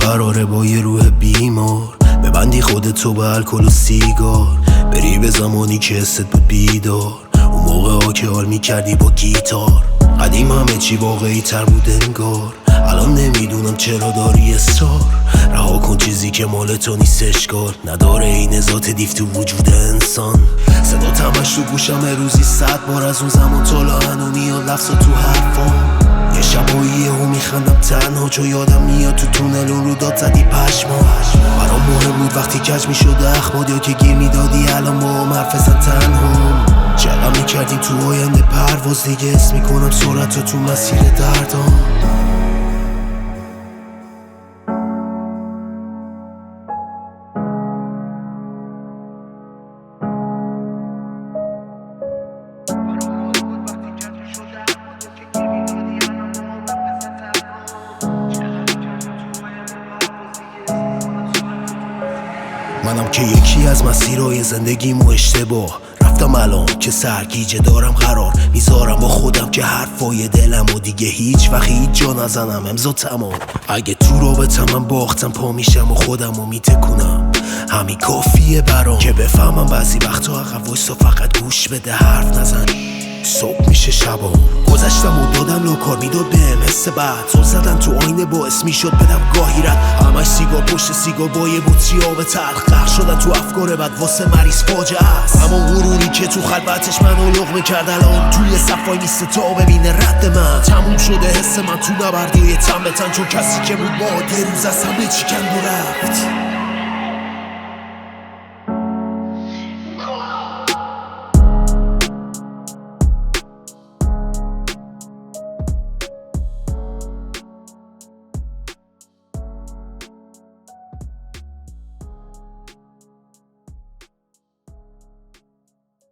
قراره با یه روح بیمار ببندی خودتو به الکل و سیگار، بری به زمانی که حست بود بیدار، اون موقع ها که حال میکردی با گیتار. قدیم همه چی واقعی تر بود انگار، الان نمیدونم چرا داری اصرار. رها کن چیزی که مال تو نیست اشکال نداره، این ذات دیو تو وجود انسان. صدا تمش تو گوشم روزی 100 بار از اون زمان تا هنو میاد لفظا تو حرفام. یه شبایی و میخندم تنها چو یادم میاد تو تونل اون رو داد زدی پشما. برام مهم بود وقتی کج میشد اخماد یا که گیر میدادی الان با هم حرف زن تنها. چقدر میکردیم تو آینده پرواز دیگه اسم میکنم سرعت تو مسیر دردام. منم که یکی از مسیرهای زندگیم و اشتباه رفتم، الان که سرگیجه دارم قرار میذارم با خودم که حرفای دلم و دیگه هیچ وقت هیچ جا نزنم امضا تمام. اگه تو رابطم من باختم پا میشم و خودم رو میتکونم، همین کافیه برام که بفهمم بعضی وقتا عقب وایسا فقط گوش بده حرف نزن. صبح میشه شبام گذشتم و دادم لوکار میداد بهم حس بعد زل زدن تو آینه باعث میشد بدم گاهی رد. همش سیگار پشت سیگار با یه بطری آب تلخ غرق شدن تو افکار بد واسه مریض فاجعه است. همون غروری که تو خلوتش منو لقمه کرد الان توی صفای نیست تا ببینه رد من. تموم شده حس من تو نبردی تن به تن، چون کسی که بود با یه روز از همه چی کند و رفت.